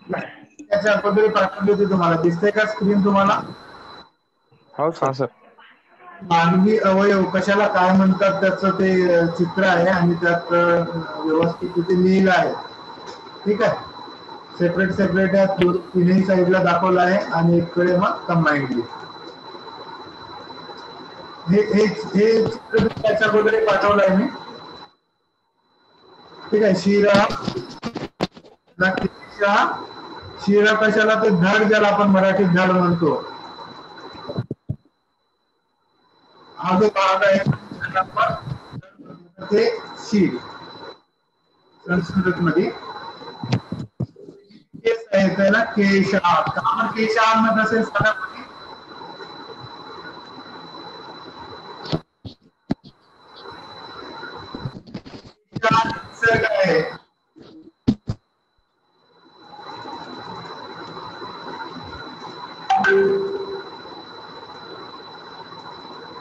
त्याच्या अगोदर पाठवली होती तुम्हाला, दिसतंय का स्क्रीन तुम्हाला? हो हा सर. सर. मानवी अवयव कशाला काय म्हणतात त्याचं ते चित्र आहे आणि त्यात व्यवस्थित तिथे लिहिलं आहे. ठीक आहे, सेपरेट सेपरेट तिन्ही साईडला दाखवलं आहे आणि इकडे मग कंबाईंडली. हे चित्र त्याच्या अगोदर पाठवलंय मी. ठीक आहे, शिरा शिरा कशाला, ते धड ज्याला आपण मराठीत धड म्हणतो, हा जो भाग आहे ते शीर संस्कृत मध्ये केस आहे त्याला केशा. का केशा म्हणत असेल सांगा कोणी? निसर्ग आहे.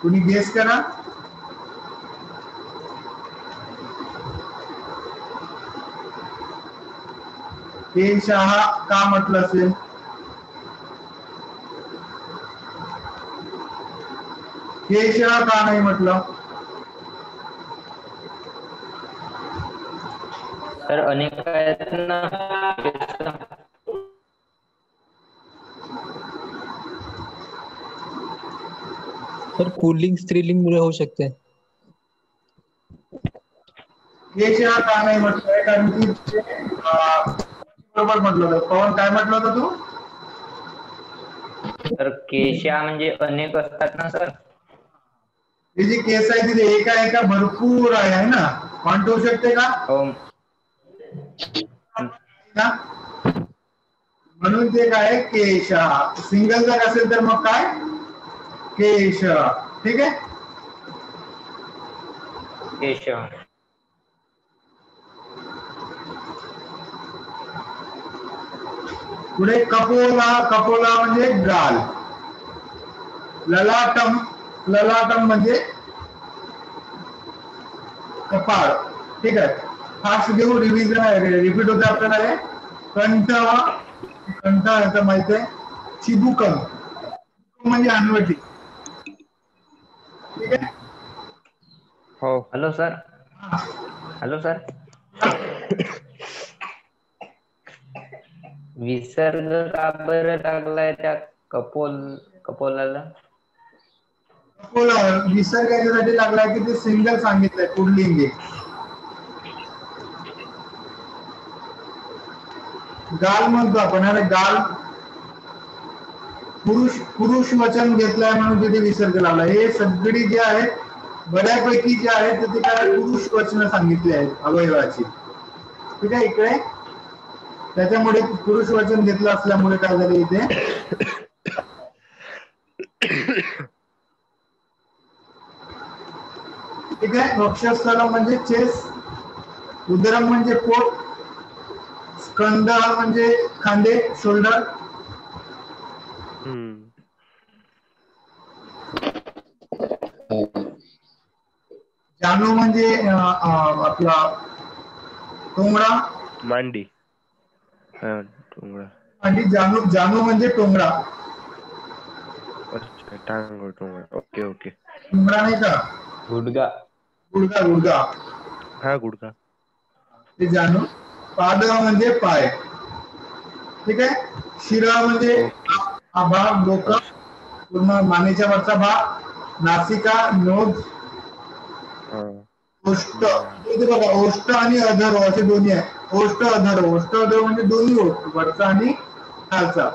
कुणी गेस करा. केशः का म्हटलं असेल? केशः का नाही म्हटलं? तर अनेक आहेत ना. सर पुल्लिंग स्त्रीलिंग मुळे होऊ शकते. केशः का नाही म्हटलंय? कारण की बरोबर म्हटलं होतं. पवन काय म्हटलं होतं तू? तर केशा म्हणजे अनेक असतात ना सर. ही जी केस आहे ती एका एका भरपूर आहे ना, काउंट होऊ शकते का? हो. म्हणून ते काय केशः. सिंगल जर असेल तर मग काय केश. ठीक आहे, केश. पुढे कपोला. कपोला म्हणजे गाल. ललाटम. ललाटम म्हणजे कपाळ. ठीक आहे, फास्ट घेऊ, रिव्हिजन आहे, रिपीट होते आपल्याला हे. कंठ. कंठ याचं माहिती आहे. चिबुकम म्हणजे हनवटी. ठीक आहे. हो. Hello sir. Hello sir. विसर्ग का बरं टाकलाय त्या कपोलाला? कपोला विसर्ग याच्यासाठी लागलाय की ते सिंगल सांगितलंय, पुल्लिंगी. गाल म्हणतो आपण, अरे गाल पुरुष वचन घेतलंय म्हणून तिथे विसर्ग लावला. हे सगळी जे आहेत बऱ्यापैकी जे आहेत ते काय पुरुष वचन सांगितले आहेत अवयवाची. ठीक आहे, इकडे त्याच्यामुळे पुरुष वचन घेतलं असल्यामुळे काय झालं इथे, ठीक आहे. वक्षस्थल म्हणजे चेस, उदरम म्हणजे पोट, स्कंद म्हणजे खांदे, शोल्डर, जानू म्हणजे आपला टोंगळा, मांडी. टोंगळा. आणि जानू जानू म्हणजे टोंगळा. अच्छा, टांग टोंगळा. Okay okay. टोंगळा नाही का, गुडगा. गुडगा. गुडगा हा, गुडगा. ते जानू. पाद म्हणजे पाय. ठीक आहे. शिरा म्हणजे हा भाग, डोकं, पूर्ण मानेच्या वरचा भाग, नासिका, नोज, ओष्ठ. बघा, ओष्ठ आणि अधर असे दोन्ही आहे. ओष्ठ अधर. ओष्ठ अधर म्हणजे दोन्ही ओष्ठ, वरचा आणि खालचा.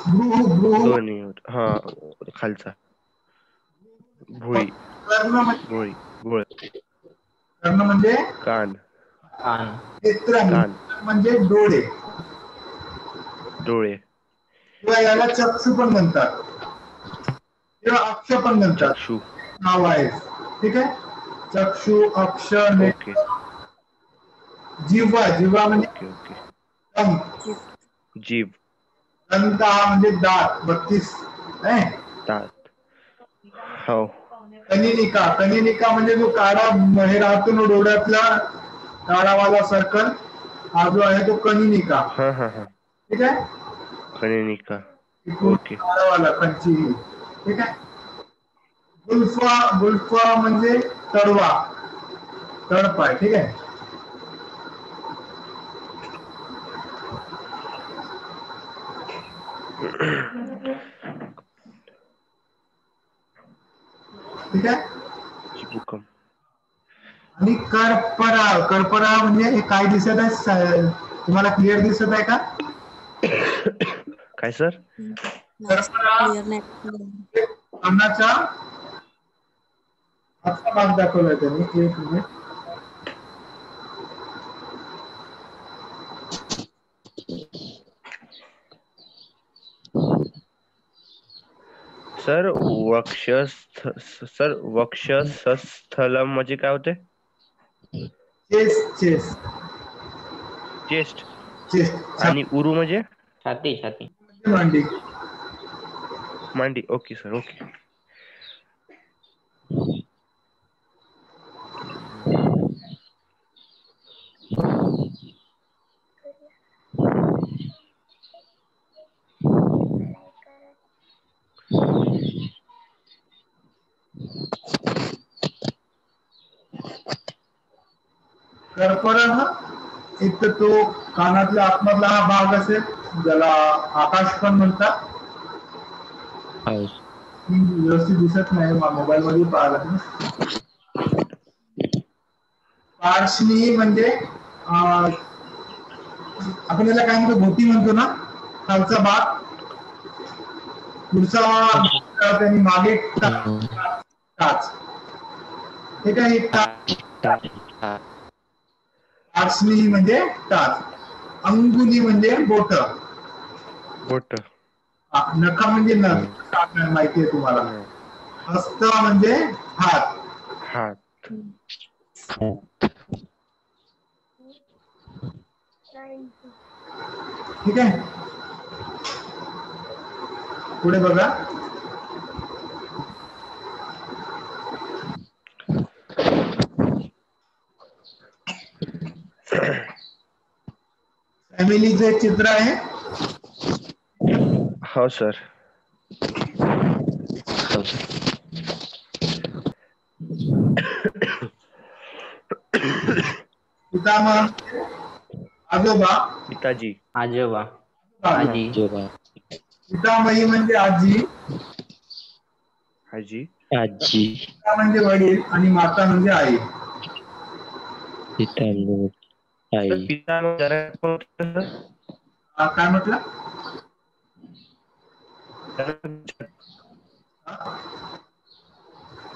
दोन्ही. हा, खालचा. भुई. कर्ण म्हणजे कान. नेत्र म्हणजे डोळे. किंवा याला चक्षु पण म्हणतात किंवा अक्ष पण म्हणतात. चक्षु नाव आहे. ठीक आहे, चक्षु, अक्ष, नेत्र. जिव्हा. जिव्हा म्हणजे जीभ. दंत म्हणजे दात, 32 दात. हो. कनिनिका. कनिनिका म्हणजे जो काळा हे राहतो ना डोळ्यातला काळावाला सर्कल, हा जो आहे तो कनिनिका. ठीक आहे. कनिनिका. इकडून ओके. वाला कंची. ठीक आहे. गुल्फा म्हणजे तडवा, तळपाय. ठीक आहे. ठीक आहे. चिबुकम. आणि करपरा म्हणजे हे काय दिसत आहे तुम्हाला, क्लिअर दिसत आहे का? काय सर? करपरा अन्नाचा असा भाग दाखवलाय त्यांनी. एक मिनिट. सर वक्षस्थलम म्हणजे काय होते? चेस्ट. चेस्ट. आणि उरू म्हणजे छाती. मांडी. मांडी. Okay sir. ओके. करपरा हा एक तर तो कानातल्या आतमधला हा भाग असेल, ज्याला आकाश पण म्हणतात. व्यवस्थित दिसत नाही, मोबाईल मध्ये पाहिला. पार्श्वनी म्हणजे आपण याला काय म्हणतो, घोटी म्हणतो ना, खालचा भाग. पुढचा त्यांनी मागे टाच. ठीक आहे. पार्श्वनी म्हणजे टाच. अंगुली म्हणजे बोट. नखा म्हणजे नख, माहितीये तुम्हाला. हस्त म्हणजे हात. ठीक आहे. पुढे बघा. फॅमिलीचे चित्र आहे. हो सर. पितामह, आजोबा. पिताजी. आजोबा. आजी. पितामही म्हणजे आजी. पिता म्हणजे वडील आणि माता म्हणजे आई. पिता काय म्हटलं?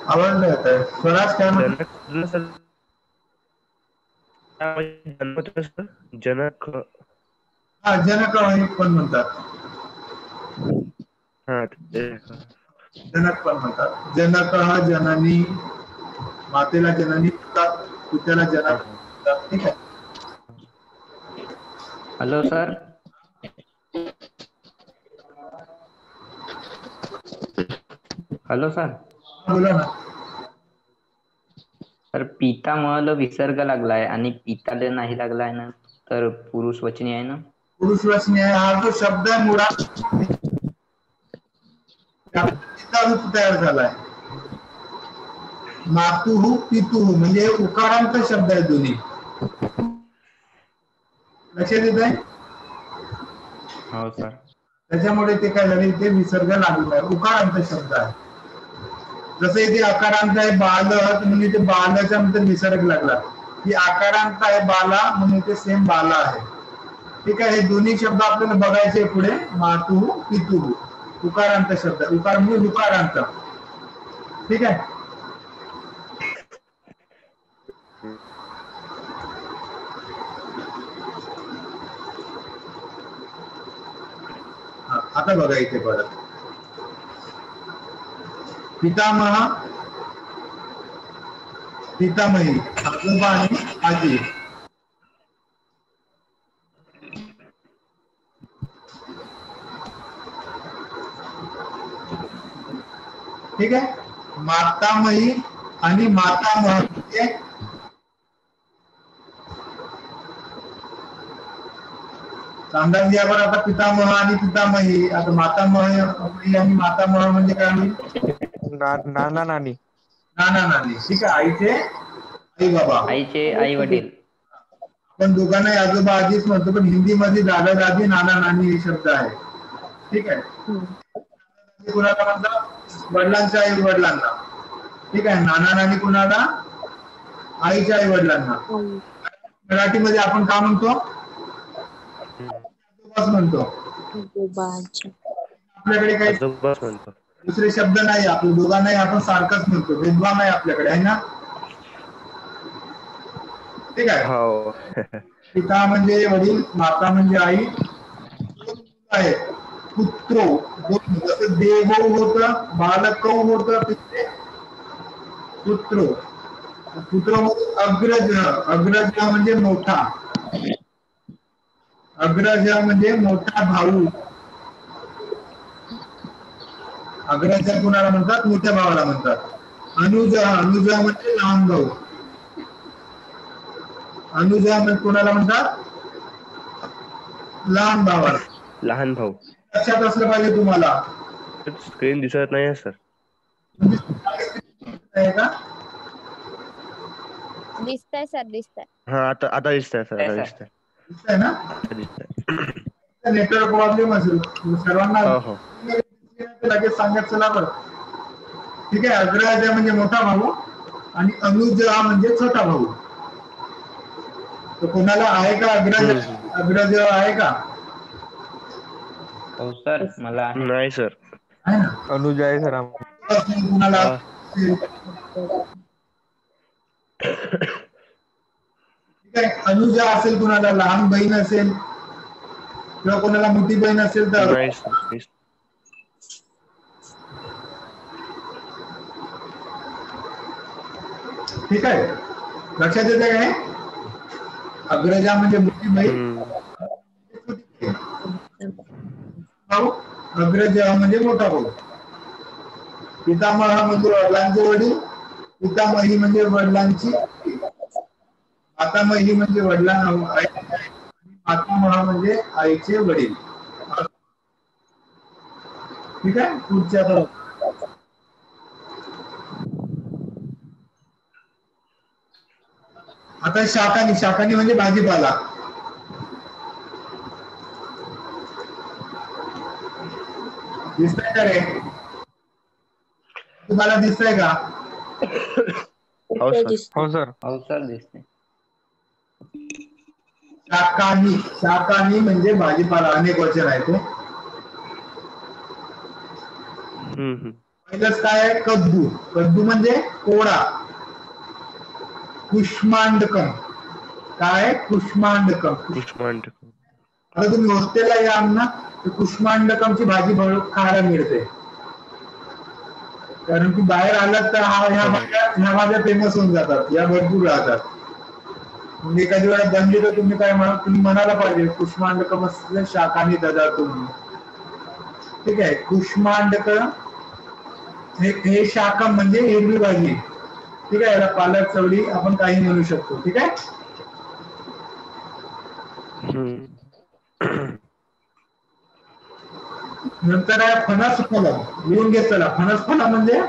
आवाज नाही येत आहे. स्वराज काय म्हटलं? जनक. हा, जनक पण म्हणतात. जनक पण म्हणतात. जनक हा जननी, मातेला जननी म्हणतात, पित्याला जनक म्हणतात. ठीक आहे. Hello sir. बोला ना. तर पितामहला विसर्ग लागलाय आणि पिताला नाही लागलाय ना, तर पुरुष वचनी आहे ना. पुरुषवचनी आहे. हा जो शब्द आहे मुळात रूप तयार झालाय. मातुहू पितुहू म्हणजे उकारांत शब्द आहे दोन्ही. लक्षात येत आहे? हो सर. त्याच्यामुळे ते काय झाले, ते विसर्ग लागला आहे. उकारांत शब्द आहे. जसं इथे अकारांत आहे बाल, म्हणजे ते बालाच्या नंतर विसर्ग लागला. ही आकारांत आहे बाला, म्हणून ते सेम बाला आहे. ठीक आहे. हे दोन्ही शब्द आपल्याला बघायचे पुढे. मातुहू पितुहू उकारांत शब्द. उकार म्हणजे उकारांत. ठीक आहे. आता बघा इथे परत. पितामह, पितामही, आजोबा आणि आजी. ठीक आहे. मातामही आणि मातामह म्हणजे अंदाज घ्या बरं आता पितामह आणि पितामही. आता मातामही आणि मातामह म्हणजे काय होईल? नाना नानी. नाना नानी. ठीक आहे. आईचे आई बाबा. आईचे आई वडील. आपण दोघांनाही आजोबा आजीच म्हणतो, पण हिंदीमध्ये दादा दादी नाना नानी हे शब्द आहे. ठीक आहे. कुणाला म्हणतात? वडिलांच्या आई वडिलांना. ठीक आहे. नाना नानी कुणाला? आईच्या आई वडिलांना. मराठीमध्ये आपण काय म्हणतो? आजोबाच म्हणतो. आपल्याकडे काही आजोबाच म्हणतो. दुसरे शब्द नाही. आपल्या दोघांनाही आपण सारखंच म्हणतो. भेदभाव नाही आपल्याकडे, आहे ना? ठीक आहे. हो. पिता म्हणजे वडील, माता म्हणजे आई आहे. पुत्रो जसं देवो होतं, बालकौ होतं, तिथे पुत्रो. पुत्र म्हणजे अग्रज. अग्रज म्हणजे मोठा. अग्रज म्हणजे मोठा भाऊ. अग्रज कुणाला म्हणतात? मोठ्या भावाला म्हणतात. अनुज. अनुज म्हणजे लहान भाऊ. अनुज म्हणजे कुणाला म्हणतात? लहान भावाला. लहान भाऊ. लक्षात असलं पाहिजे तुम्हाला. स्क्रीन दिसत नाही सर. आहे का? दिसतंय सर, दिसतंय. हा आता दिसतंय सर. आता दिसतंय. दिसतंय ना? आता दिसतंय. नेटवर्क प्रॉब्लेम असेल सर्वांना. हो. लगेच सांगत चला बरं. ठीक आहे. अग्रज म्हणजे मोठा भाऊ आणि अनुज हा म्हणजे छोटा भाऊ. तर कोणाला आहे का अग्रज? अग्रज आहे का? हो सर, मला आहे. नाही सर. आहे ना? अनुज आहे सर. कुणाला? ठीक आहे. अनुजा असेल कुणाला, लहान बहीण असेल किंवा कोणाला मोठी बहीण असेल तर नाही सर. ठीक आहे. लक्षात येते काय? अग्रजा म्हणजे मोठी बहीण, भाऊ. अग्रज म्हणजे मोठा भाऊ. पितामह म्हणजे वडिलांचे वडील. पितामही म्हणजे वडिलांची. मातामही म्हणजे वडिलांना. मातामह म्हणजे आईचे वडील. ठीक आहे. पुढच्या तरफ आता शाकानी. शाकानी म्हणजे भाजीपाला. दिसतंय का रे? तुम्हाला दिसतंय का? हो सर. हो सर. हो सर, दिसते. शाकानी. शाकानी म्हणजे भाजीपाला. अनेक वचन आहे ते. पहिलंच काय आहे? कद्दू. कद्दू म्हणजे कोळा. कुष्मांडकम. काय? कुष्मांडकम. कुष्मांडकम. आता तुम्ही हॉस्टेलला या ना, तर कुष्मांडकमची भाजी खायला मिळते. कारण की बाहेर आलात तर ह्या भाज्या फेमस होऊन जातात. या भरपूर राहतात. म्हणजे एखादी वेळा बनली तर तुम्ही काय म्हणा, तुम्ही म्हणायला पाहिजे कुष्मांडकम असले शाकानी ददातु म्हणून. ठीक आहे. कुष्मांडक हे शाकम म्हणजे हिरवी भाजी. ठीक आहे. याला पालक, चवळी आपण काही म्हणू शकतो. ठीक आहे. नंतर आहे फणस फलम. लिहून घेत चला. फणस फलम म्हणजे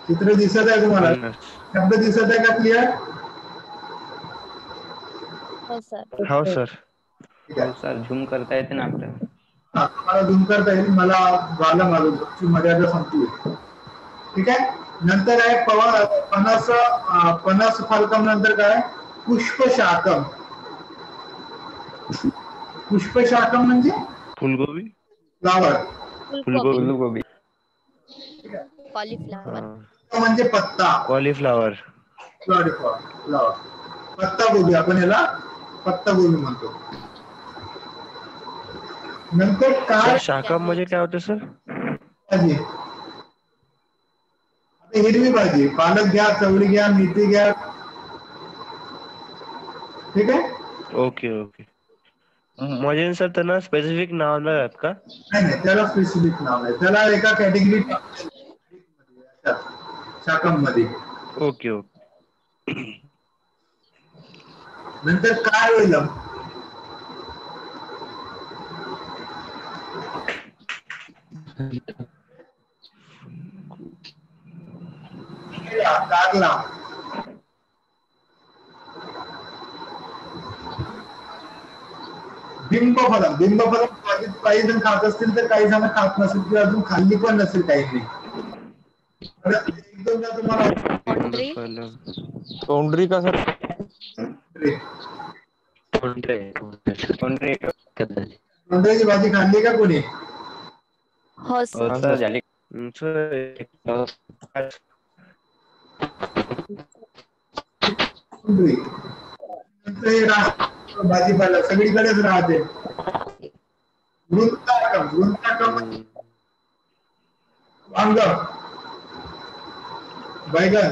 चित्र दिसत आहे तुम्हाला? शब्द दिसत आहे का क्लिअर? हो सर. हो सर. हो सर, झूम करता येते ना आपल्याला? तुम्हाला झूम करता येईल. मला झालं माझं मर्यादा संपली. ठीक आहे. नंतर आहे फणस. फणस फलकम नंतर काय? पुष्पशाकम. पुष्पशाकम म्हणजे फुलगोबी. फ्लावर. फुलगोबी. कॉलीफ्लावर. म्हणजे पत्ता. कॉलीफ्लावर. फ्लावर. पत्ता गोबी. आपण याला पत्ता गोबी म्हणतो. नंतर काय? शाकम म्हणजे काय होतं सर? भाजी. हिरवी भाजी. पालक घ्या, चवळी घ्या, मेथी घ्या. ठीक आहे. ओके. म्हणजे सर त्यांना स्पेसिफिक नाव नाही आहेत का? नाही, त्याला स्पेसिफिक नाव आहे. त्याला एका कॅटेगरी शाकम मध्ये. ओके. नंतर कारवेलम. कारला. बिंबफलम. बिंबफलम काही जण खात असतील तर काही जण खात नसेल किंवा अजून खाल्ली पण नसेल काही. एक दोनदा तुम्हाला तोंडरी. तोंडरी का सर? तोंडऱ्याची भाजी खाल्ली का कोणी? हो सर. हा, सर. झाली. तोंडरी. नंतर हे भाजीपाला सगळीकडेच राहते. वृंताकम. वृंताकम वांग, बैगन.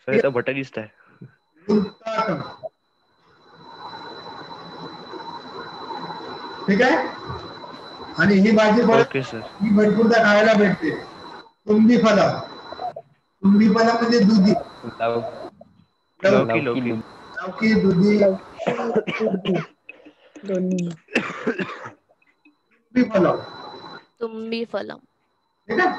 सर इथं बटाटा दिसत आहे. वृंताकम. ठीक आहे. आणि ही भाजी ओके सर. ही भरपूरदा खायला भेटते. तुंबी फलम. तुंबी फलम म्हणजे दुधी. लौकी लौकी. लौकी, दुधी. तुंबी फलम. तुम्बी फलम. ठीक आहे.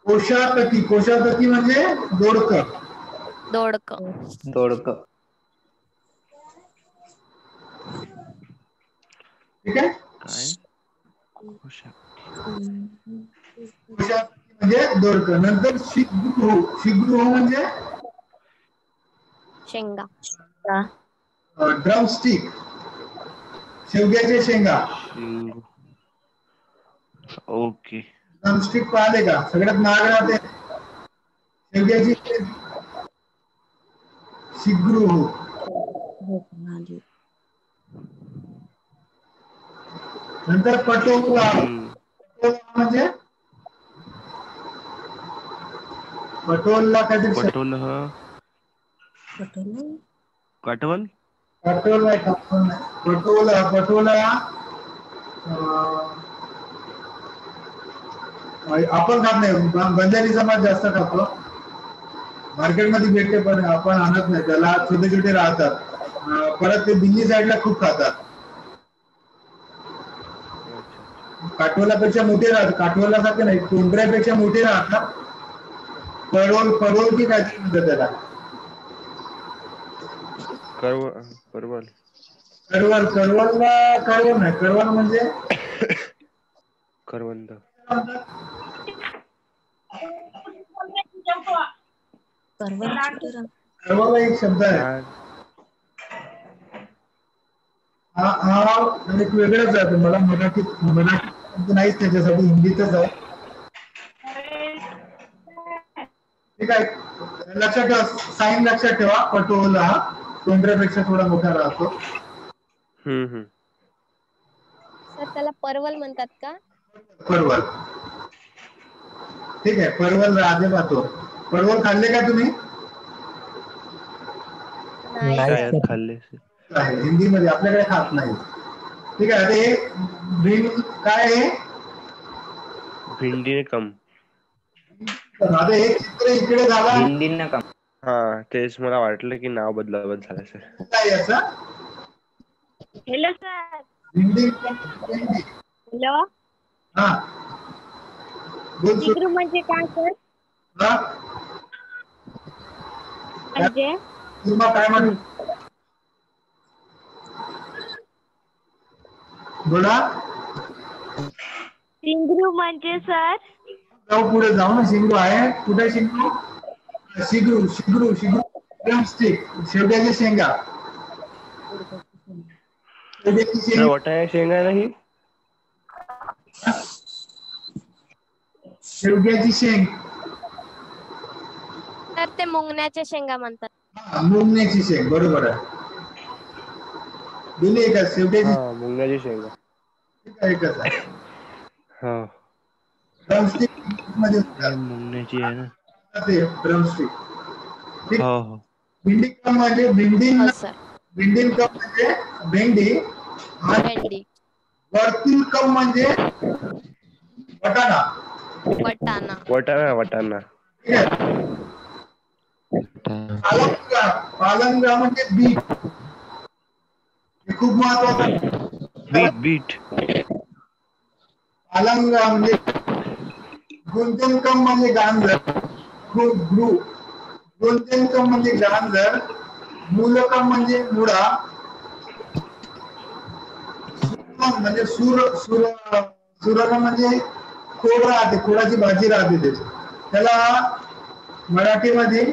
कोशातकी. कोशातकी म्हणजे दोडकं. दोडक. ठीक आहे. काय कोशातकी म्हणजे दोडकं. नंतर शिग्रू. शिग्रू म्हणजे शेंगा. ड्रमस्टिक. शेवग्याच्या शेंगा. ओके. ड्रमस्टिक पाहिले का? सगळ्यात महाग राहते शेवग्याची शिग्रू. नंतर पटोला. पटोला म्हणजे पटोलला काहीतरी पटोल काटवल. पटोल नाही. पटोला. पटोला आपण खात नाही. बंजारी समाज जास्त खातो. मार्केटमध्ये भेटते पण आपण आणत नाही. त्याला छोटे छोटे राहतात. परत ते दिल्ली साईडला खूप खातात. काटवलापेक्षा मोठे राहतात. काटवलासारखे नाही, तोंडऱ्यापेक्षा मोठे राहतात. पडवल की काय म्हणतात त्याला. करवल. करवल नाही. करवल म्हणजे करवंद. करवल एक शब्द आहे. हा एक वेगळाच आहे. मला मराठीत नाहीच त्याच्यासाठी, हिंदीतच आहे. ठीक आहे. लक्षात ठेवा. साईन लक्षात ठेवा. पटोला हा तोंडऱ्यापेक्षा थोडा मोठा राहतो. सर त्याला परवल म्हणतात का? परवल. ठीक आहे. परवल राहते पाहतो. परवल खाल्ले का तुम्ही? नाही. खाल्ले. हिंदीमध्ये आपल्याकडे खात नाही. ठीक आहे. हे काय आहे? भिंडी कम. आता हे चित्र इकडे झाला. हिंदींना का? हा तेच मला वाटलं की नाव बदलावत झालं सर. काय याचा? Hello sir. भिंडी. हॅलो. हा बोल. शिग्रू म्हणजे काय सर? हा म्हणजे तुम्हाला काय म्हणतो? बोला. शिंगरू म्हणजे सर? जाऊ पुढे जाऊ ना. शिंगरू आहे. कुठे शिंगरू? शिग्रू. ड्रमस्टिक. शेवग्याच्या शेंगा. वाटाणा शेंगा नाही. शेवग्याची शेंग. तर ते मुंगण्याच्या शेंगा म्हणतात. मुंगण्याची शेंग. बरोबर आहे. दोन्ही एकच. शेवग्याची मुंगाची शेंगा. एकच आहे. हा ड्रमस्टिक मध्ये मुंगण्याची आहे ना. ड्रमस्टिक. हो. भिंडी कम म्हणजे हो सर. भिंडी कम म्हणजे भेंडी. भेंडी. वर्तुल कम म्हणजे वटाणा. वटाणा. ठीक आहे. पालंगा म्हणजे बीट. हे खूप महत्वाचं. बीट पालंग म्हणजे गुंतनकम म्हणजे गांजर, गुंतनकम म्हणजे गांजर, मूलकम म्हणजे मुळा, सुरकम म्हणजे सुरकम म्हणजे खोड राहते, खोडाची भाजी राहते त्याला मराठीमध्ये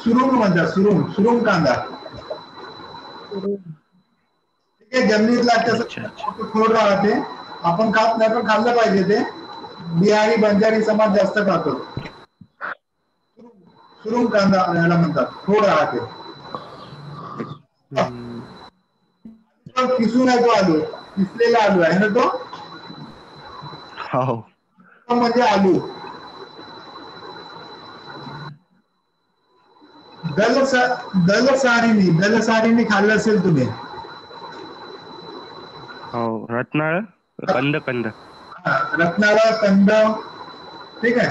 सुरुंग म्हणतात, सुरुंग कांदा. ठीक आहे, जमिनीत अच्छा अच्छा. खोड राहते, आपण खात नाही पण खाल्लं पाहिजे ते. बिहारी बंजारी समाज जास्त खातो. सुरुंग कांदा याला म्हणतात, खोड राहते. हम्म. किसून आहे तो आलू, किसलेला आलू आहे ना तो, हो. म्हणजे आलू. दलसारीनी खाल्लं असेल तुम्ही. हो, रत्नाळ कंद. रत्नाळा कंद. ठीक आहे.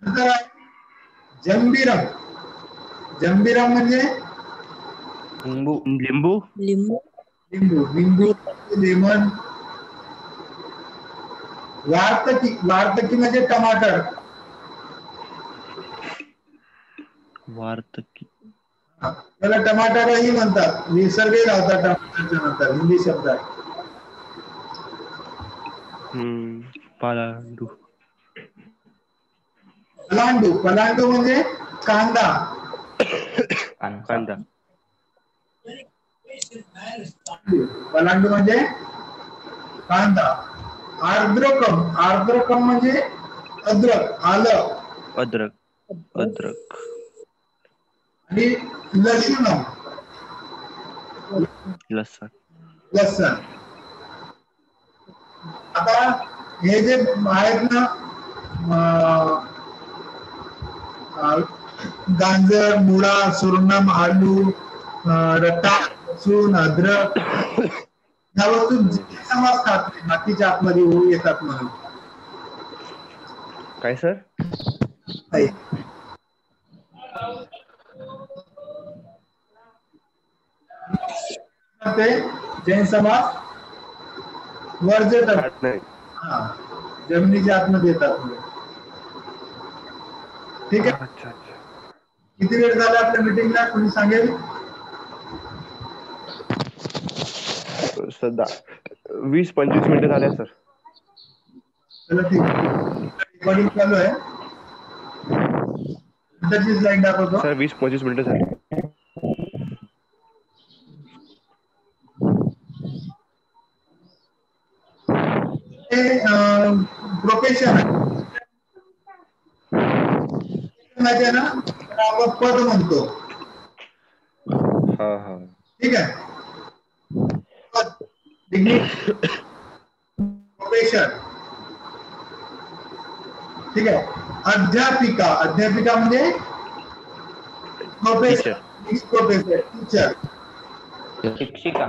नंतर आहे जंबिरम. जंबिरम म्हणजे लिंबू. लिंबू लेमन. वार्तकी म्हणजे टमाटर. वार्तकी. त्याला टमाटरही म्हणतात, विसर्गही लावतात टमाटरच्या नंतर हिंदी शब्दात. पलांडू. पलांडू म्हणजे कांदा. कांदा. पलांडू म्हणजे कांदा. आर्द्रकम म्हणजे अद्रक, आलं. अद्रक. आणि लसूणम, लसण. आता हे जे आहेत ना, गाजर, मुळा, सुरनम, आलू, रताळ, लसूण, अद्रक, ह्या वस्तू समाज खात नाही, बाकीच्या आतमध्ये येतात म्हणून. काय सर? ते जैन समाज वर्ज्य खात नाही. जमिनीच्या आतमध्ये येतात. ठीक आहे. अच्छा. किती वेळ झाला आपल्या मीटिंगला, कोणी सांगेल? सध्या 20-25 मिनिटं झाल्या सर. चला ठीक आहे, रेकॉर्डिंग चालू आहे. नंतरची स्लाइड दाखवतो. सर 20-25 मिनिटं झाली. प्रोफेशन ना आपण पद म्हणतो. ठीक आहे. प्रोफेशन. ठीक आहे. अध्यापिका म्हणजे प्रोफेसर, टीचर. शिक्षिका.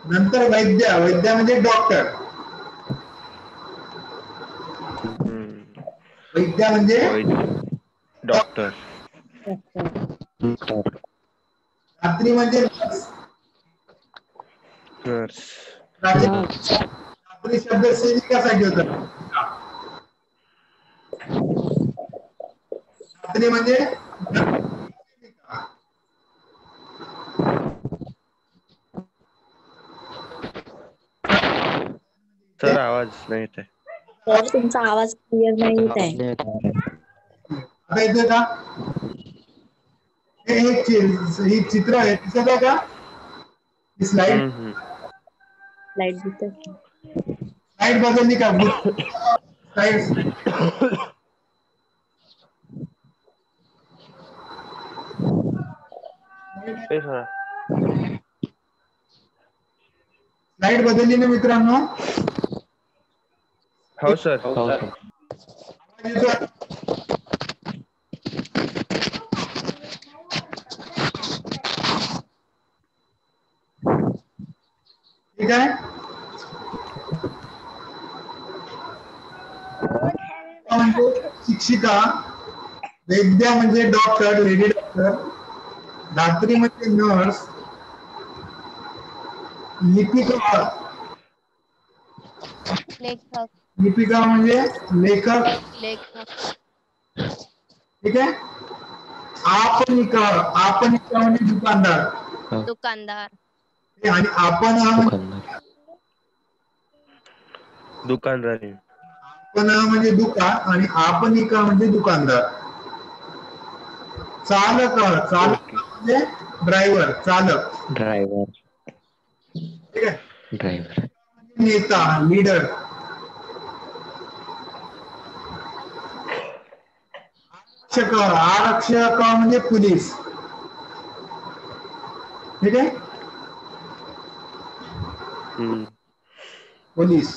नंतर वैद्य म्हणजे डॉक्टर. वैद्य म्हणजे डॉक्टर. रात्री म्हणजे नर्स. रात्री शब्द सेविकासाठी होता. रात्री म्हणजे सर आवाज नाही येत आहे. सर तुमचा आवाज क्लिअर नाही येत आहे. आता येतोय का? हे चित्र आहे, दिसत आहे का? स्लाइड बदलली का? स्लाइड बदलली ना मित्रांनो? हो सर. ठीक आहे. शिक्षिका, वैद्य म्हणजे डॉक्टर, लेडी डॉक्टर. धात्री म्हणजे नर्स. लिपिका लेखक लिपिका म्हणजे लेखक. लेखक ठीक आहे. आपनिका आपनिका म्हणजे दुकानदार. दुकानदार आणि आपण हा म्हणजे दुकानदारी. आपण हा म्हणजे दुकान आणि आपनिका म्हणजे दुकानदार. चालक चालक ओके. म्हणजे ड्रायव्हर चालक. ड्रायव्हर ठीक आहे. ड्रायव्हर नेता लीडर. आरक्षक आरक्षक म्हणजे पोलीस. ठीक आहे. पोलीस.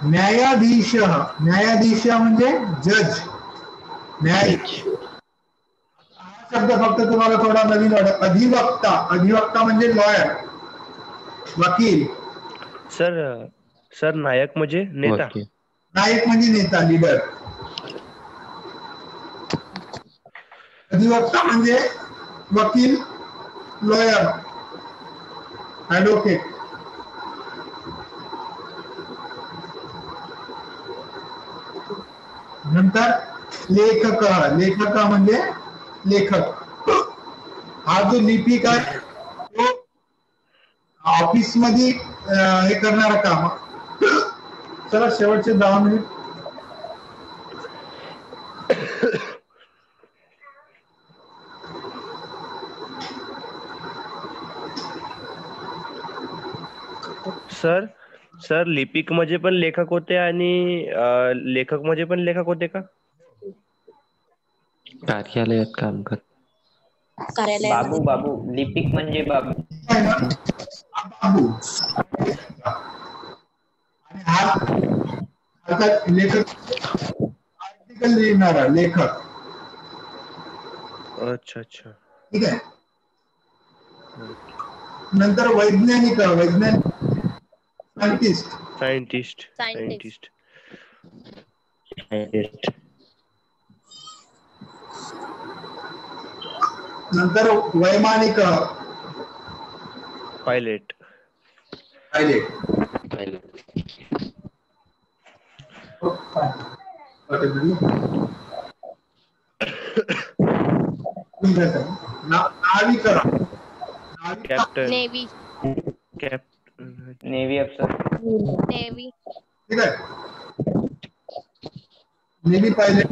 न्यायाधीश न्यायाधीश म्हणजे जज. न्यायाधीश हा शब्द फक्त तुम्हाला थोडा नवीन वाटत. अधिवक्ता अधिवक्ता म्हणजे लॉयर, वकील. सर नायक म्हणजे नेता. ओके. नायक म्हणजे नेता लीडर. अधिवक्ता म्हणजे वकील, लॉयर, ऍडव्होकेट. नंतर लेखक लेखक म्हणजे लेखक. हा जो लिपिक आहे तो ऑफिस मध्ये हे करणारा काम. चला शेवटचे 10 मिनिट. सर लिपिक म्हणजे पण लेखक होते आणि लेखक म्हणजे पण लेखक होते का? कार्यालयात काम कर. बाबू कार्यालयामध्ये बाबू लिपिक म्हणजे बाबू. आहे ना? हा बाबू. आणि हा अर्थात लेखक आर्टिकल लिहिणारा लेखक. अच्छा. ठीक आहे. नंतर वैज्ञानिक सायंटिस्ट. सायंटिस्ट नंतर वैमानिक पायलट. नाविक कॅप्टन. नेव्ही नेव्ही अफसर. नेव्ही ठीक आहे. Navy pilot.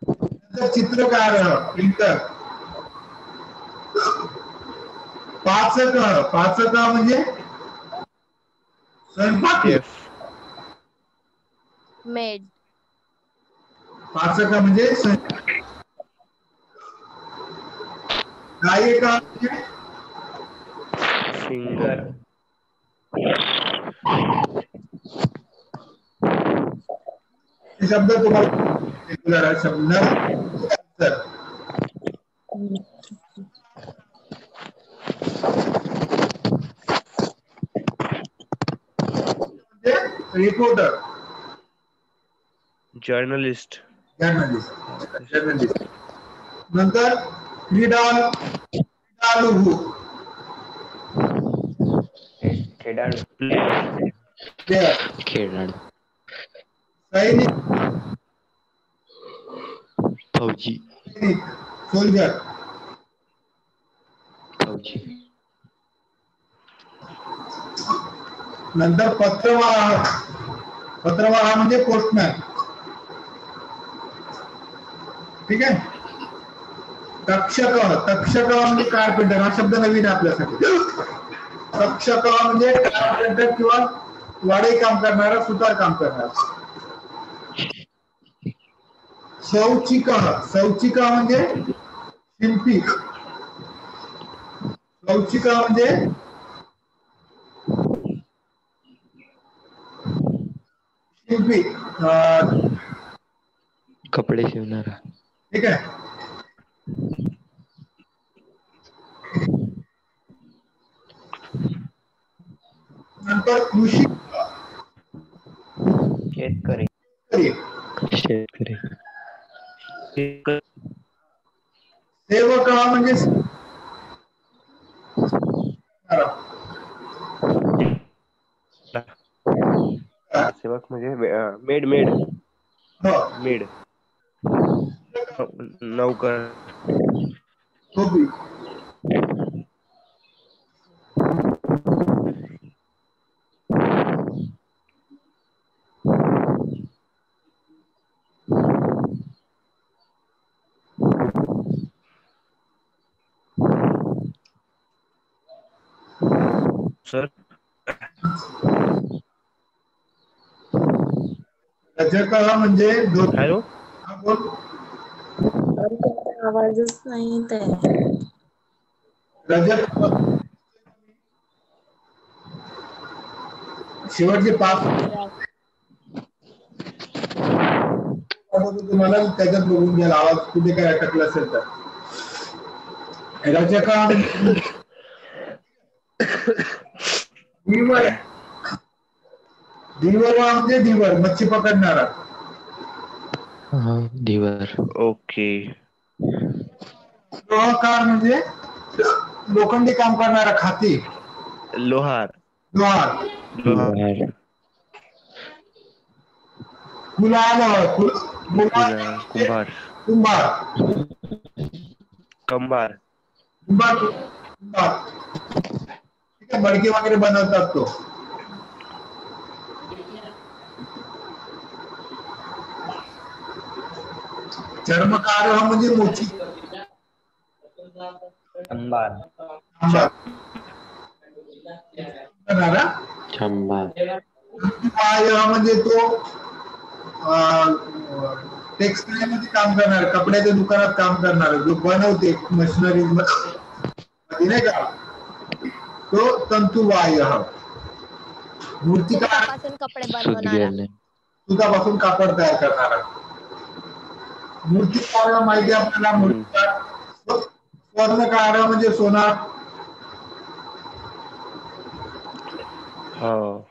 नंतर चित्रकार पेंटर. पाचक म्हणजे स्वयंपाकी. मेड पाचक म्हणजे गायक म्हणजे सिंगर. हे शब्द तुम्हाला रेग्युलर शब्द. रिपोर्टर. जर्नलिस्ट. नंतर क्रीडाळू. खेळाडू. खेळाडू. सैनिक फौजी. सोल्जर. फौजी. नंतर पत्रवाहक म्हणजे पोस्टमॅन. ठीक आहे. तक्षक म्हणजे कारपेंटर. हा शब्द नवीन आहे आपल्यासाठी. तक्षक म्हणजे कारपेंटर किंवा वाडे काम करणारा, सुतार काम करणारा. शौचिका म्हणजे शिंपी. शौचिका म्हणजे शिंपी. कपडे शिवणारा. ठीक आहे. नंतर कृषी. शेतकरी. शेतकरी. सेवक म्हणजे सेवक म्हणजे मेड मेड हो, मेड नौकर. धोबी. सर रजक म्हणजे धोबी. हॅलो हा, बोल. सर तुमचा आवाजच नाही येत आहे. रजक शेवटचे 5 तुम्हाला त्याच्यात बघून घ्याल आवाज कुठे काय अटकला असेल तर. रजक धीवर. धीवर म्हणजे धीवर मच्छी पकडणारा. हा धीवर. ओके. लोहकार म्हणजे लोखंडी काम करणारा खाती. लोहार लोहार. लोहार कुलार कुंभार कुंभार. कंबार कुंभार. ठीक आहे, मडके वगैरे बनवतात तो. चर्मकार म्हणजे मोची. अंबार. छांबा. म्हणजे तो टेक्सटाईल मध्ये काम करणार, कपड्याच्या दुकानात काम करणार, जो बनवते मशिनरी नाही का, तो तंतुवाय. मूर्तिकार दुधापासून कपडे बनवणारा. दुधापासून कापड तयार करणारा. मूर्तिकार माहिती आहे आपल्याला. मूर्तिकार. स्वर्णकार म्हणजे सोना. हो.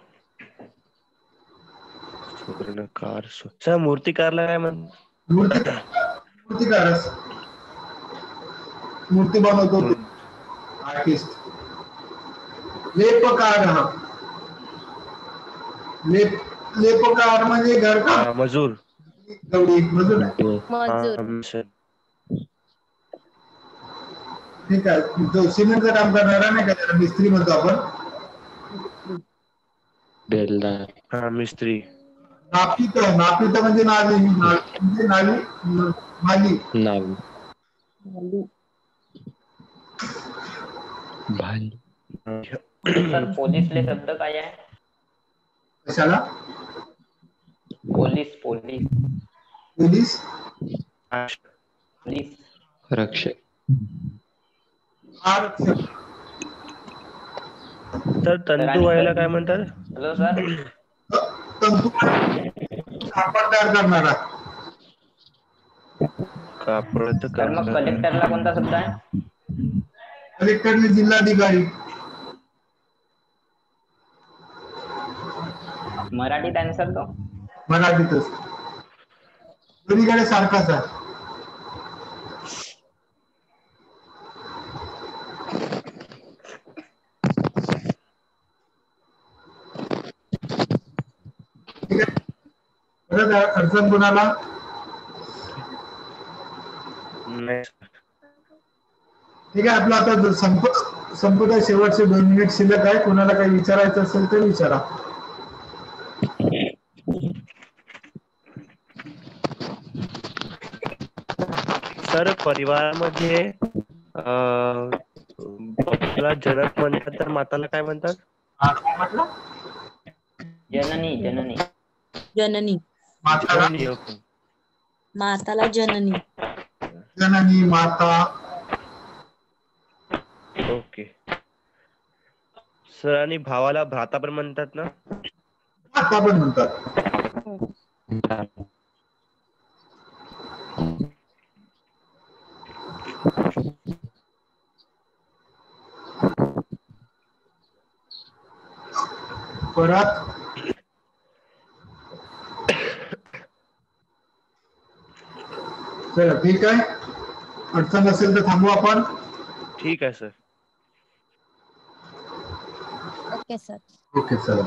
स्वर्णकार सर मूर्तिकारला काय म्हणतात? मूर्तिकारच मूर्ती बनवतो तो आर्टिस्ट. लेपकार. लेपकार म्हणजे घरकाम. मजूर मजूर. मजूर. ठीक आहे, जो सिमेंटचं काम करणारा नाही का, त्याला मिस्त्री म्हणतो आपण. बेलदार. मिस्त्री. नापित म्हणजे नाली. म्हणजे नाली. भाली. सर पोलीसले शब्द काय आहे? कशाला? पोलीस. रक्षक. आरक्षक. तर तंतू व्हायला काय म्हणतात? Hello sir. तंतू कापड तयार करणारा. कापड तर मग कलेक्टरला कोणता शब्द आहे? कलेक्टरने जिल्हाधिकारी. मराठीत आन्सर तो. मराठीतच. दोन्हीकडे सारखाच आहे. अडचण कोणाला? नाही. ठीक आहे, आपलं आता संपत आहे. शेवटचे 2 मिनिट शिल्लक आहे. कोणाला काही विचारायचं असेल तर विचारा. सर परिवारामध्ये बापाला जनक म्हणतात तर माताला काय म्हणतात? जननी. जननी. माताला जननी. माता. ओके. सर आणि भावाला भ्राता पण म्हणतात ना? माता पण म्हणतात. परत चला ठीक आहे, अडचण नसेल तर थांबू आपण. ठीक आहे सर. Okay sir. ओके चला.